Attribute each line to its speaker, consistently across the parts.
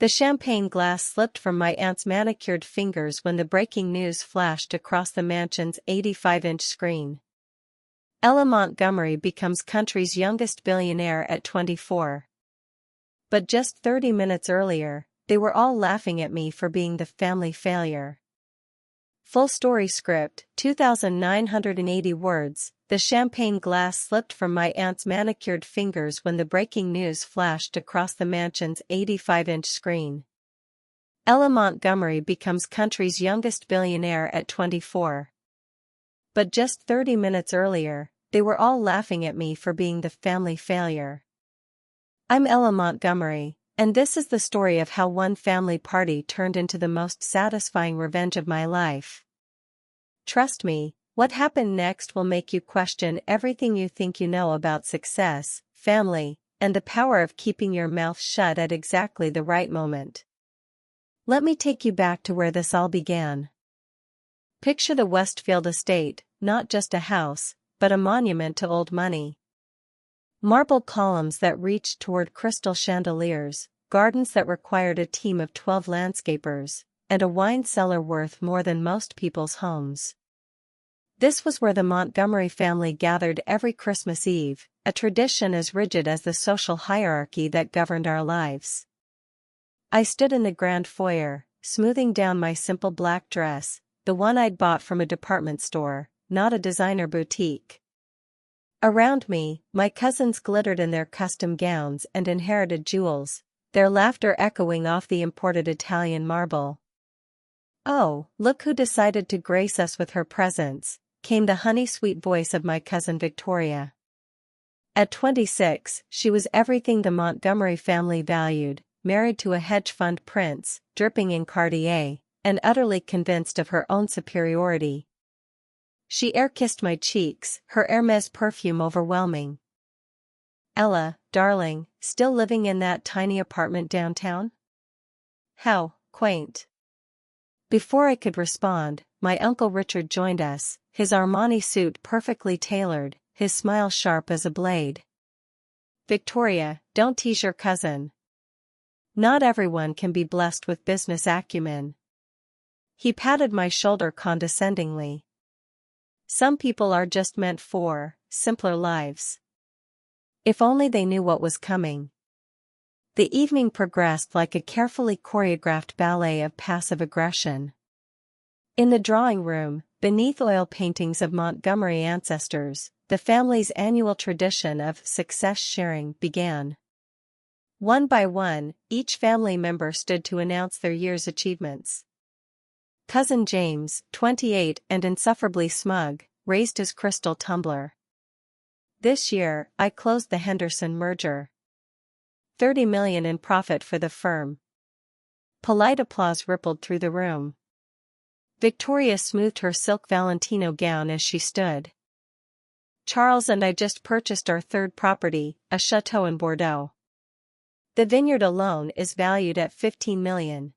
Speaker 1: The champagne glass slipped from my aunt's manicured fingers when the breaking news flashed across the mansion's 85-inch screen. Ella Montgomery becomes country's youngest billionaire at 24. But just 30 minutes earlier, they were all laughing at me for being the family failure. Full story script, 2,980 words. The champagne glass slipped from my aunt's manicured fingers when the breaking news flashed across the mansion's 85-inch screen. Ella Montgomery becomes country's youngest billionaire at 24. But just 30 minutes earlier, they were all laughing at me for being the family failure. I'm Ella Montgomery, and this is the story of how one family party turned into the most satisfying revenge of my life. Trust me, what happened next will make you question everything you think you know about success, family, and the power of keeping your mouth shut at exactly the right moment. Let me take you back to where this all began. Picture the Westfield estate, not just a house, but a monument to old money. Marble columns that reached toward crystal chandeliers, gardens that required a team of 12 landscapers, and a wine cellar worth more than most people's homes. This was where the Montgomery family gathered every Christmas Eve, a tradition as rigid as the social hierarchy that governed our lives. I stood in the grand foyer, smoothing down my simple black dress, the one I'd bought from a department store, not a designer boutique. Around me, my cousins glittered in their custom gowns and inherited jewels, their laughter echoing off the imported Italian marble. "Oh, look who decided to grace us with her presence," came the honey-sweet voice of my cousin Victoria. At 26, she was everything the Montgomery family valued, married to a hedge fund prince, dripping in Cartier, and utterly convinced of her own superiority. She air-kissed my cheeks, her Hermès perfume overwhelming. "Ella, darling, still living in that tiny apartment downtown? How quaint." Before I could respond, my Uncle Richard joined us, his Armani suit perfectly tailored, his smile sharp as a blade. "Victoria, don't tease your cousin. Not everyone can be blessed with business acumen." He patted my shoulder condescendingly. "Some people are just meant for simpler lives. If only they knew what was coming." The evening progressed like a carefully choreographed ballet of passive aggression. In the drawing room, beneath oil paintings of Montgomery ancestors, the family's annual tradition of success sharing began. One by one, each family member stood to announce their year's achievements. Cousin James, 28 and insufferably smug, raised his crystal tumbler. "This year, I closed the Henderson merger. 30 million in profit for the firm." Polite applause rippled through the room. Victoria smoothed her silk Valentino gown as she stood. "Charles and I just purchased our third property, a chateau in Bordeaux. The vineyard alone is valued at 15 million.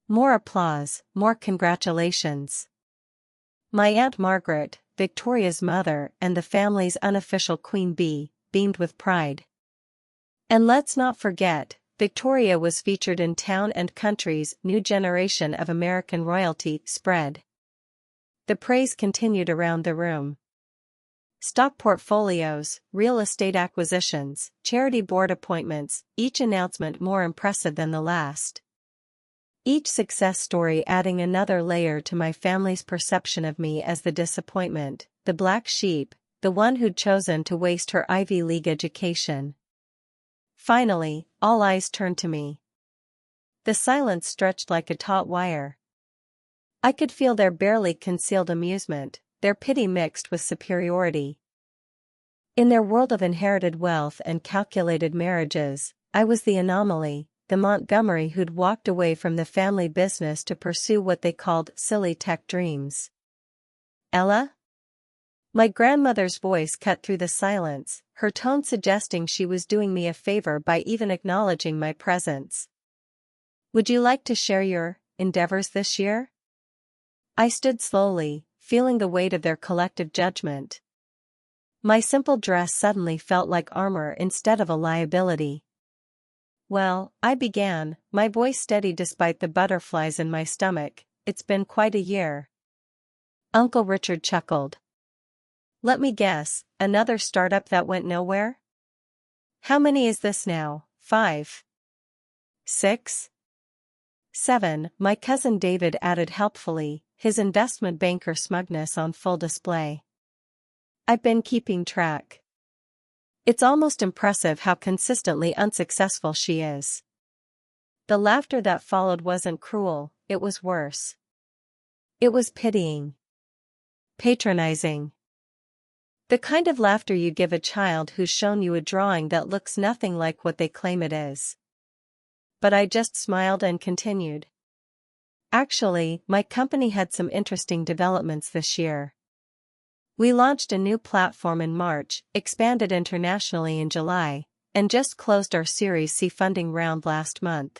Speaker 1: More applause, more congratulations. My Aunt Margaret, Victoria's mother and the family's unofficial queen bee, beamed with pride. And let's not forget, Victoria was featured in Town and Country's New Generation of American Royalty spread. The praise continued around the room. Stock portfolios, real estate acquisitions, charity board appointments, each announcement more impressive than the last. Each success story adding another layer to my family's perception of me as the disappointment, the black sheep, the one who'd chosen to waste her Ivy League education. Finally, all eyes turned to me. The silence stretched like a taut wire. I could feel their barely concealed amusement, their pity mixed with superiority. In their world of inherited wealth and calculated marriages, I was the anomaly, the Montgomery who'd walked away from the family business to pursue what they called silly tech dreams. "Ella?" My grandmother's voice cut through the silence, her tone suggesting she was doing me a favor by even acknowledging my presence. "Would you like to share your endeavors this year?" I stood slowly, feeling the weight of their collective judgment. My simple dress suddenly felt like armor instead of a liability. Well, I began, my voice steady despite the butterflies in my stomach. It's been quite a year. Uncle Richard chuckled. Let me guess, another startup that went nowhere? How many is this now? 5? 6? 7, my cousin David added helpfully, his investment banker smugness on full display. I've been keeping track. It's almost impressive how consistently unsuccessful she is. The laughter that followed wasn't cruel, it was worse. It was pitying. Patronizing. The kind of laughter you give a child who's shown you a drawing that looks nothing like what they claim it is. But I just smiled and continued. Actually, my company had some interesting developments this year. We launched a new platform in March, expanded internationally in July, and just closed our Series C funding round last month.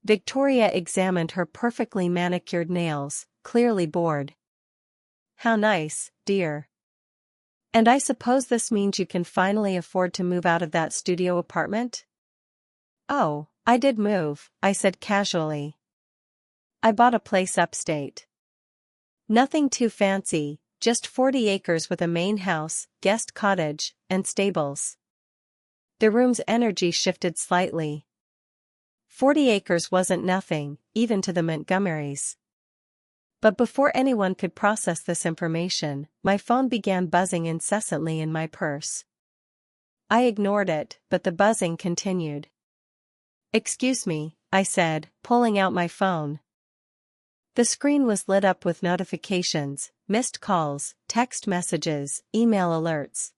Speaker 1: Victoria examined her perfectly manicured nails, clearly bored. How nice, dear. And I suppose this means you can finally afford to move out of that studio apartment? Oh, I did move, I said casually. I bought a place upstate. Nothing too fancy, just 40 acres with a main house, guest cottage, and stables. The room's energy shifted slightly. 40 acres wasn't nothing, even to the Montgomerys. But before anyone could process this information, my phone began buzzing incessantly in my purse. I ignored it, but the buzzing continued. Excuse me, I said, pulling out my phone. The screen was lit up with notifications, missed calls, text messages, email alerts.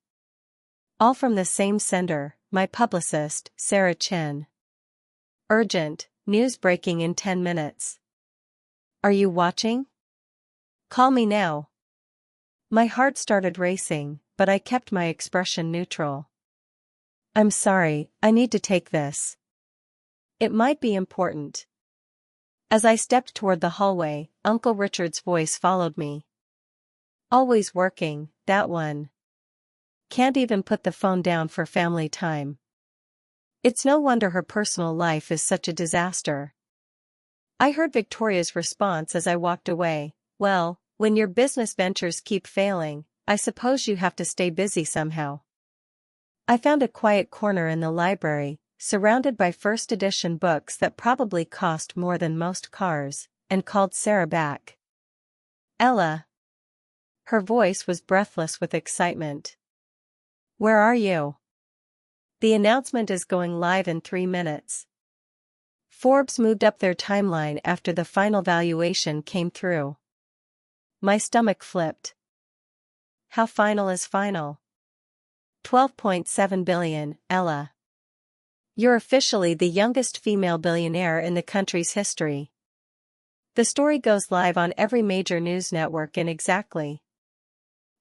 Speaker 1: All from the same sender, my publicist, Sarah Chen. Urgent, news breaking in 10 minutes. Are you watching? Call me now. My heart started racing, but I kept my expression neutral. I'm sorry, I need to take this. It might be important. As I stepped toward the hallway, Uncle Richard's voice followed me. Always working, that one. Can't even put the phone down for family time. It's no wonder her personal life is such a disaster. I heard Victoria's response as I walked away. Well, when your business ventures keep failing, I suppose you have to stay busy somehow. I found a quiet corner in the library, surrounded by first edition books that probably cost more than most cars, and called Sarah back. Ella. Her voice was breathless with excitement. Where are you? The announcement is going live in 3 minutes. Forbes moved up their timeline after the final valuation came through. My stomach flipped. How final is final? 12.7 billion, Ella. You're officially the youngest female billionaire in the country's history. The story goes live on every major news network in exactly.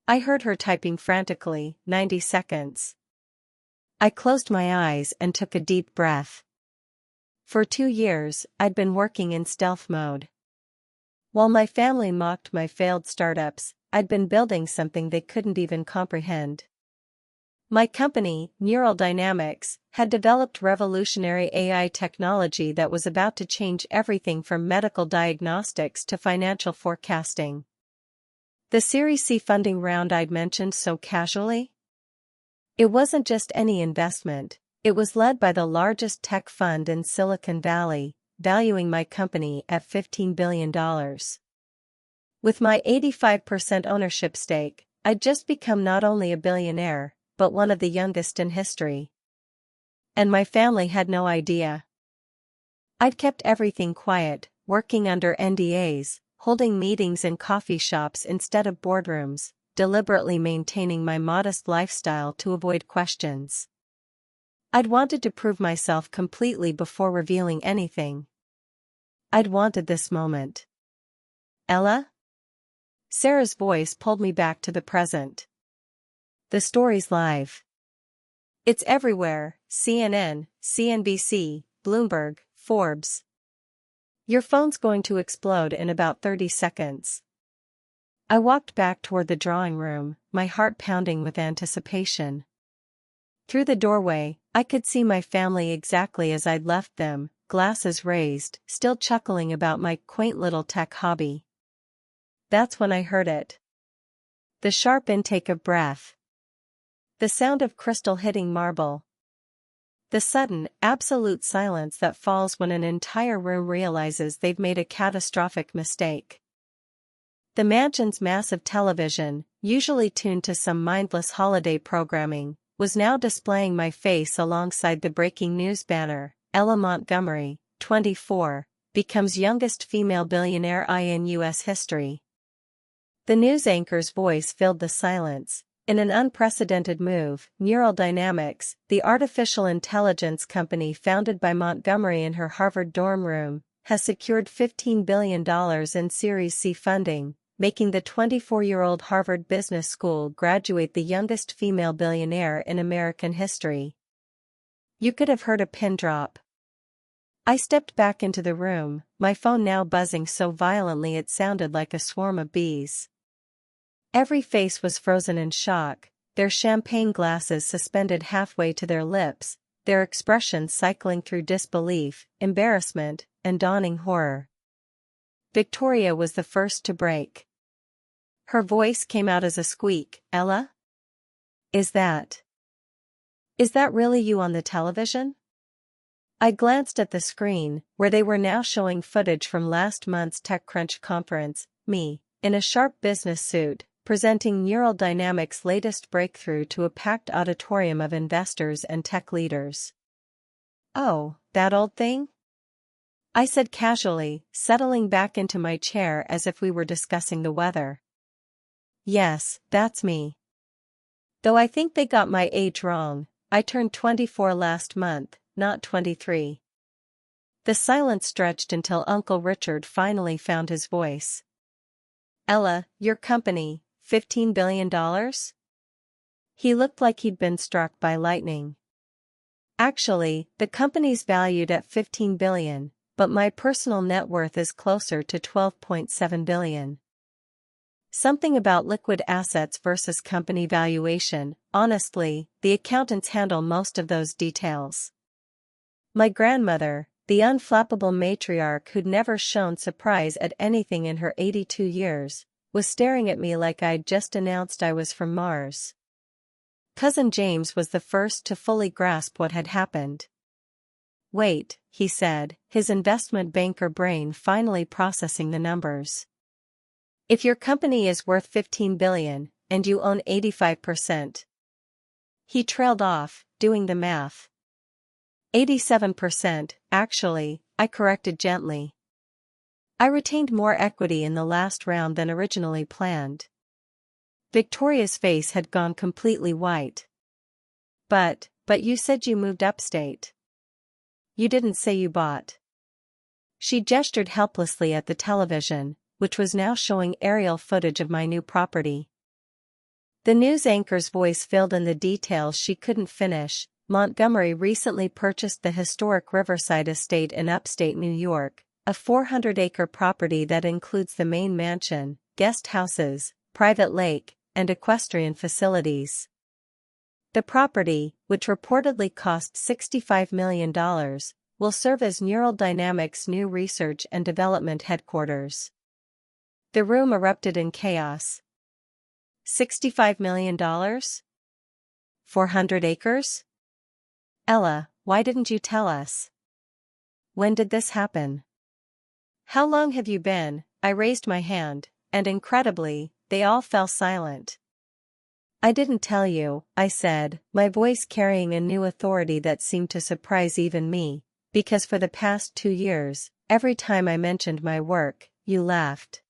Speaker 1: I heard her typing frantically, 90 seconds. I closed my eyes and took a deep breath. For 2 years, I'd been working in stealth mode. While my family mocked my failed startups, I'd been building something they couldn't even comprehend. My company, Neural Dynamics, had developed revolutionary AI technology that was about to change everything from medical diagnostics to financial forecasting. The Series C funding round I'd mentioned so casually? It wasn't just any investment, it was led by the largest tech fund in Silicon Valley, valuing my company at $15 billion. With my 85% ownership stake, I'd just become not only a billionaire, but one of the youngest in history. And my family had no idea. I'd kept everything quiet, working under NDAs, holding meetings in coffee shops instead of boardrooms, deliberately maintaining my modest lifestyle to avoid questions. I'd wanted to prove myself completely before revealing anything. I'd wanted this moment. Ella? Sarah's voice pulled me back to the present. The story's live. It's everywhere, CNN, CNBC, Bloomberg, Forbes. Your phone's going to explode in about 30 seconds. I walked back toward the drawing room, my heart pounding with anticipation. Through the doorway, I could see my family exactly as I'd left them, glasses raised, still chuckling about my quaint little tech hobby. That's when I heard it. The sharp intake of breath. The sound of crystal hitting marble. The sudden, absolute silence that falls when an entire room realizes they've made a catastrophic mistake. The mansion's massive television, usually tuned to some mindless holiday programming, was now displaying my face alongside the breaking news banner. Ella Montgomery, 24, becomes youngest female billionaire in U.S. history. The news anchor's voice filled the silence. In an unprecedented move, Neural Dynamics, the artificial intelligence company founded by Montgomery in her Harvard dorm room, has secured $15 billion in Series C funding, making the 24-year-old Harvard Business School graduate the youngest female billionaire in American history. You could have heard a pin drop. I stepped back into the room, my phone now buzzing so violently it sounded like a swarm of bees. Every face was frozen in shock, their champagne glasses suspended halfway to their lips, their expressions cycling through disbelief, embarrassment, and dawning horror. Victoria was the first to break. Her voice came out as a squeak. Ella? Is that really you on the television? I glanced at the screen, where they were now showing footage from last month's TechCrunch conference, me, in a sharp business suit, presenting Neural Dynamics' latest breakthrough to a packed auditorium of investors and tech leaders. Oh, that old thing? I said casually, settling back into my chair as if we were discussing the weather. Yes, that's me. Though I think they got my age wrong, I turned 24 last month, not 23. The silence stretched until Uncle Richard finally found his voice. Ella, your company, $15 billion? He looked like he'd been struck by lightning. Actually, the company's valued at $15 billion, but my personal net worth is closer to $12.7 billion. Something about liquid assets versus company valuation. Honestly, the accountants handle most of those details. My grandmother, the unflappable matriarch who'd never shown surprise at anything in her 82 years, was staring at me like I'd just announced I was from Mars. Cousin James was the first to fully grasp what had happened. Wait, he said, his investment banker brain finally processing the numbers. If your company is worth $15 billion, and you own 85%. He trailed off, doing the math. 87%, actually, I corrected gently. I retained more equity in the last round than originally planned. Victoria's face had gone completely white. But you said you moved upstate. You didn't say you bought. She gestured helplessly at the television, which was now showing aerial footage of my new property. The news anchor's voice filled in the details she couldn't finish. Montgomery recently purchased the historic Riverside Estate in upstate New York, a 400-acre property that includes the main mansion, guest houses, private lake, and equestrian facilities. The property, which reportedly cost $65 million, will serve as Neural Dynamics' new research and development headquarters. The room erupted in chaos. $65 million? 400 acres? Ella, why didn't you tell us? When did this happen? How long have you been? I raised my hand, and incredibly, they all fell silent. I didn't tell you, I said, my voice carrying a new authority that seemed to surprise even me, because for the past 2 years, every time I mentioned my work, you laughed.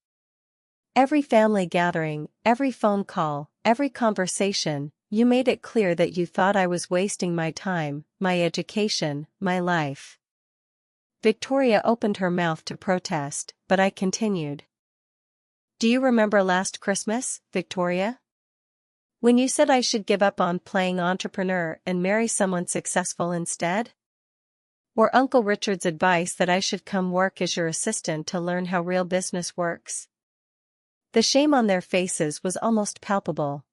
Speaker 1: Every family gathering, every phone call, every conversation, you made it clear that you thought I was wasting my time, my education, my life. Victoria opened her mouth to protest, but I continued. Do you remember last Christmas, Victoria? When you said I should give up on playing entrepreneur and marry someone successful instead? Or Uncle Richard's advice that I should come work as your assistant to learn how real business works? The shame on their faces was almost palpable.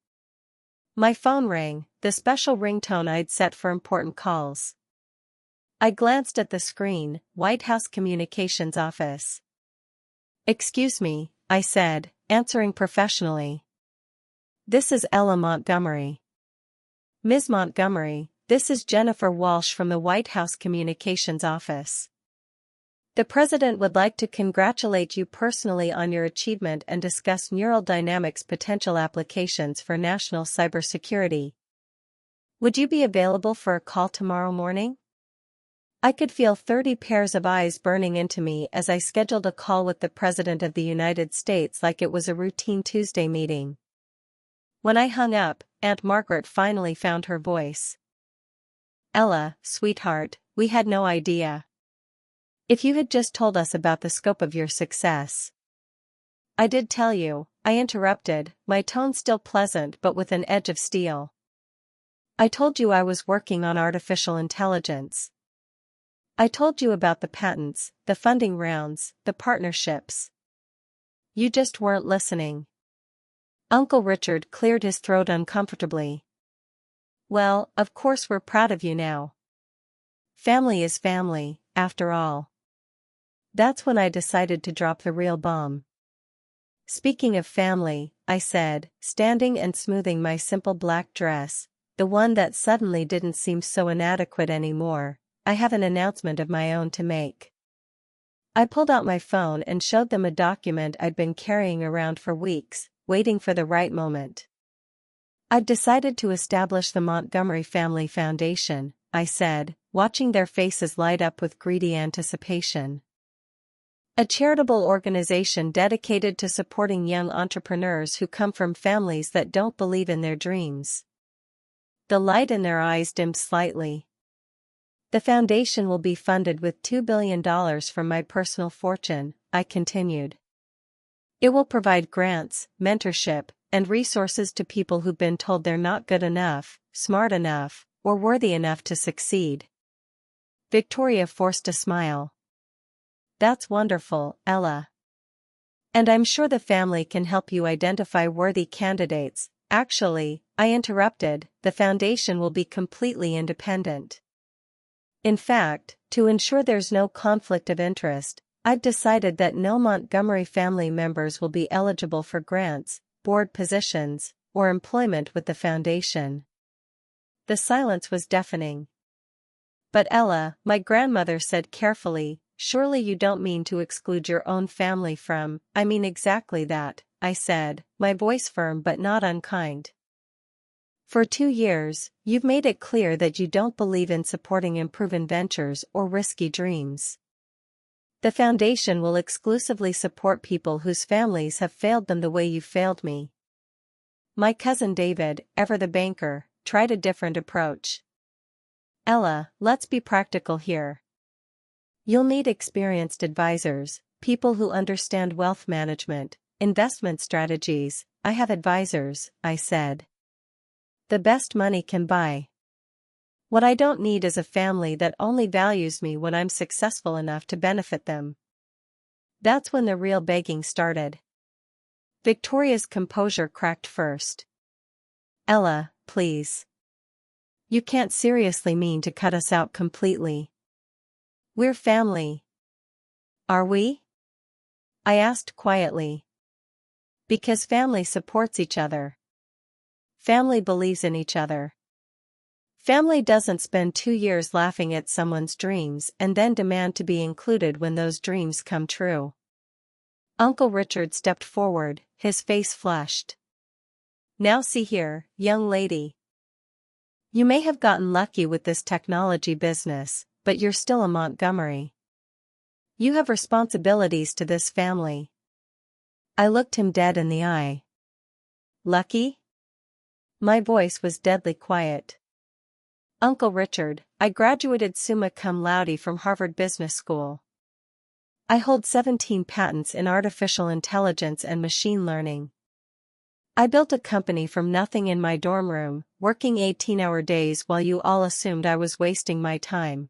Speaker 1: My phone rang, the special ringtone I'd set for important calls. I glanced at the screen, White House Communications Office. "Excuse me," I said, answering professionally. "This is Ella Montgomery." "Ms. Montgomery, this is Jennifer Walsh from the White House Communications Office. The President would like to congratulate you personally on your achievement and discuss neural dynamics' potential applications for national cybersecurity. Would you be available for a call tomorrow morning?" I could feel 30 pairs of eyes burning into me as I scheduled a call with the President of the United States like it was a routine Tuesday meeting. When I hung up, Aunt Margaret finally found her voice. "Ella, sweetheart, we had no idea. If you had just told us about the scope of your success." "I did tell you," I interrupted, my tone still pleasant but with an edge of steel. "I told you I was working on artificial intelligence. I told you about the patents, the funding rounds, the partnerships. You just weren't listening." Uncle Richard cleared his throat uncomfortably. "Well, of course we're proud of you now. Family is family, after all." That's when I decided to drop the real bomb. "Speaking of family," I said, standing and smoothing my simple black dress, the one that suddenly didn't seem so inadequate anymore, "I have an announcement of my own to make." I pulled out my phone and showed them a document I'd been carrying around for weeks, waiting for the right moment. "I've decided to establish the Montgomery Family Foundation," I said, watching their faces light up with greedy anticipation. "A charitable organization dedicated to supporting young entrepreneurs who come from families that don't believe in their dreams." The light in their eyes dimmed slightly. "The foundation will be funded with $2 billion from my personal fortune," I continued. "It will provide grants, mentorship, and resources to people who've been told they're not good enough, smart enough, or worthy enough to succeed." Victoria forced a smile. "That's wonderful, Ella. And I'm sure the family can help you identify worthy candidates." "Actually," I interrupted, "the foundation will be completely independent. In fact, to ensure there's no conflict of interest, I've decided that no Montgomery family members will be eligible for grants, board positions, or employment with the foundation." The silence was deafening. "But Ella," my grandmother said carefully, "surely you don't mean to exclude your own family from—" "I mean exactly that," I said, my voice firm but not unkind. "For 2 years, you've made it clear that you don't believe in supporting unproven ventures or risky dreams. The foundation will exclusively support people whose families have failed them the way you failed me." My cousin David, ever the banker, tried a different approach. "Ella, let's be practical here. You'll need experienced advisors, people who understand wealth management, investment strategies." "I have advisors," I said. "The best money can buy. What I don't need is a family that only values me when I'm successful enough to benefit them." That's when the real begging started. Victoria's composure cracked first. "Ella, please. You can't seriously mean to cut us out completely. We're family." "Are we?" I asked quietly. "Because family supports each other. Family believes in each other. Family doesn't spend 2 years laughing at someone's dreams and then demand to be included when those dreams come true." Uncle Richard stepped forward, his face flushed. "Now see here, young lady. You may have gotten lucky with this technology business, but you're still a Montgomery. You have responsibilities to this family." I looked him dead in the eye. "Lucky?" My voice was deadly quiet. "Uncle Richard, I graduated summa cum laude from Harvard Business School. I hold 17 patents in artificial intelligence and machine learning. I built a company from nothing in my dorm room, working 18-hour days while you all assumed I was wasting my time.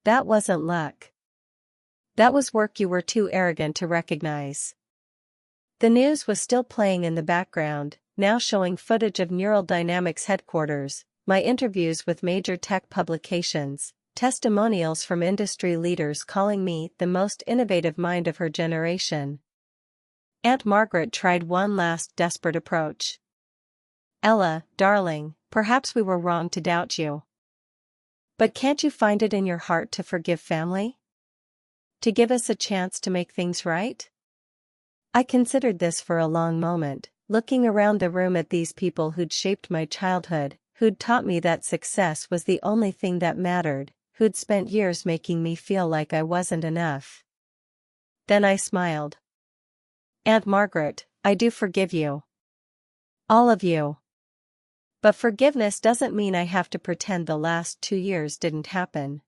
Speaker 1: That wasn't luck. That was work you were too arrogant to recognize." The news was still playing in the background, now showing footage of Neural Dynamics headquarters, my interviews with major tech publications, testimonials from industry leaders calling me the most innovative mind of her generation. Aunt Margaret tried one last desperate approach. "Ella, darling, perhaps we were wrong to doubt you. But can't you find it in your heart to forgive family? To give us a chance to make things right?" I considered this for a long moment, looking around the room at these people who'd shaped my childhood, who'd taught me that success was the only thing that mattered, who'd spent years making me feel like I wasn't enough. Then I smiled. "Aunt Margaret, I do forgive you. All of you. But forgiveness doesn't mean I have to pretend the last 2 years didn't happen.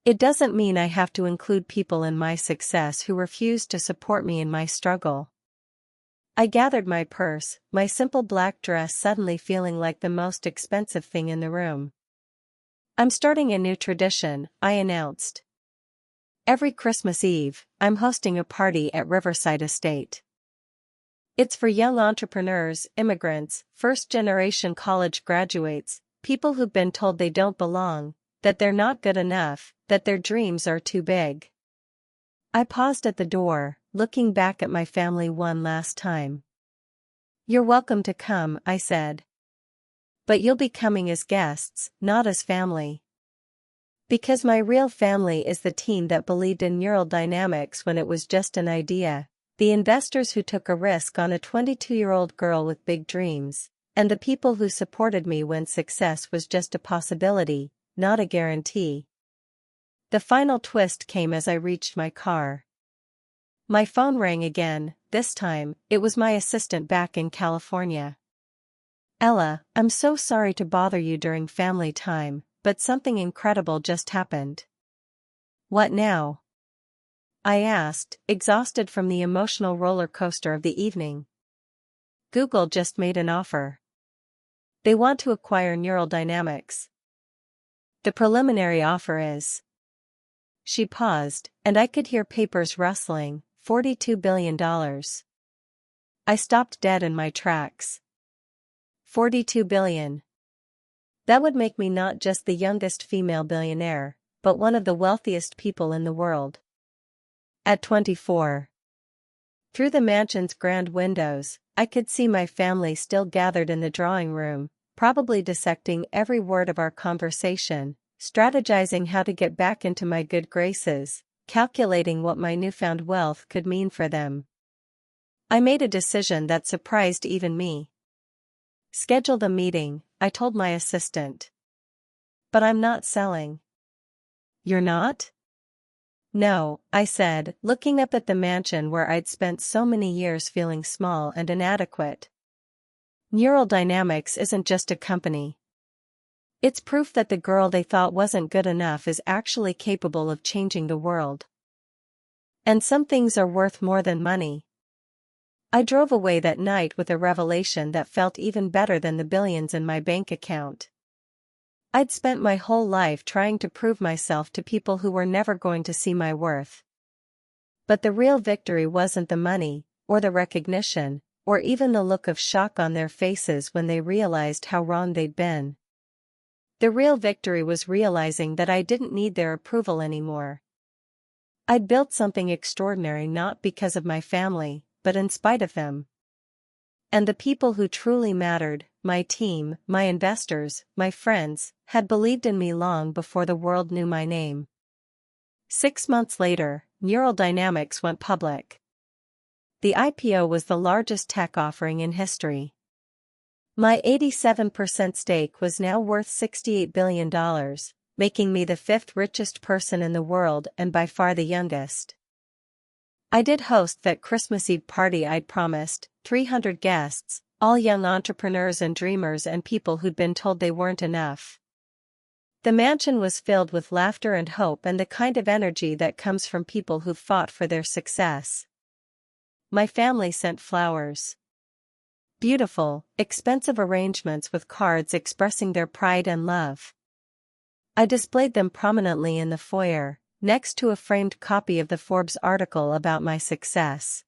Speaker 1: It doesn't mean I have to include people in my success who refused to support me in my struggle." I gathered my purse, my simple black dress suddenly feeling like the most expensive thing in the room. "I'm starting a new tradition," I announced. "Every Christmas Eve, I'm hosting a party at Riverside Estate. It's for young entrepreneurs, immigrants, first-generation college graduates, people who've been told they don't belong, that they're not good enough, that their dreams are too big." I paused at the door, looking back at my family one last time. "You're welcome to come," I said. "But you'll be coming as guests, not as family. Because my real family is the team that believed in neural dynamics when it was just an idea, the investors who took a risk on a 22-year-old girl with big dreams, and the people who supported me when success was just a possibility, not a guarantee." The final twist came as I reached my car. My phone rang again. This time, it was my assistant back in California. "Ella, I'm so sorry to bother you during family time, but something incredible just happened." "What now?" I asked, exhausted from the emotional roller coaster of the evening. "Google just made an offer. They want to acquire Neural Dynamics. The preliminary offer is—" She paused, and I could hear papers rustling. $42 billion. I stopped dead in my tracks. 42 billion. That would make me not just the youngest female billionaire, but one of the wealthiest people in the world. At 24. Through the mansion's grand windows, I could see my family still gathered in the drawing room, probably dissecting every word of our conversation, strategizing how to get back into my good graces, calculating what my newfound wealth could mean for them. I made a decision that surprised even me. "Schedule a meeting," I told my assistant. "But I'm not selling." "You're not?" "No," I said, looking up at the mansion where I'd spent so many years feeling small and inadequate. "Neural Dynamics isn't just a company. It's proof that the girl they thought wasn't good enough is actually capable of changing the world. And some things are worth more than money." I drove away that night with a revelation that felt even better than the billions in my bank account. I'd spent my whole life trying to prove myself to people who were never going to see my worth. But the real victory wasn't the money, or the recognition, or even the look of shock on their faces when they realized how wrong they'd been. The real victory was realizing that I didn't need their approval anymore. I'd built something extraordinary not because of my family, but in spite of them. And the people who truly mattered, my team, my investors, my friends, had believed in me long before the world knew my name. 6 months later, Neural Dynamics went public. The IPO was the largest tech offering in history. My 87% stake was now worth $68 billion, making me the 5th richest person in the world and by far the youngest. I did host that Christmas Eve party I'd promised, 300 guests, all young entrepreneurs and dreamers and people who'd been told they weren't enough. The mansion was filled with laughter and hope and the kind of energy that comes from people who've fought for their success. My family sent flowers. Beautiful, expensive arrangements with cards expressing their pride and love. I displayed them prominently in the foyer, next to a framed copy of the Forbes article about my success.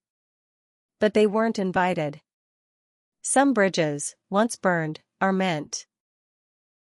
Speaker 1: But they weren't invited. Some bridges, once burned, are meant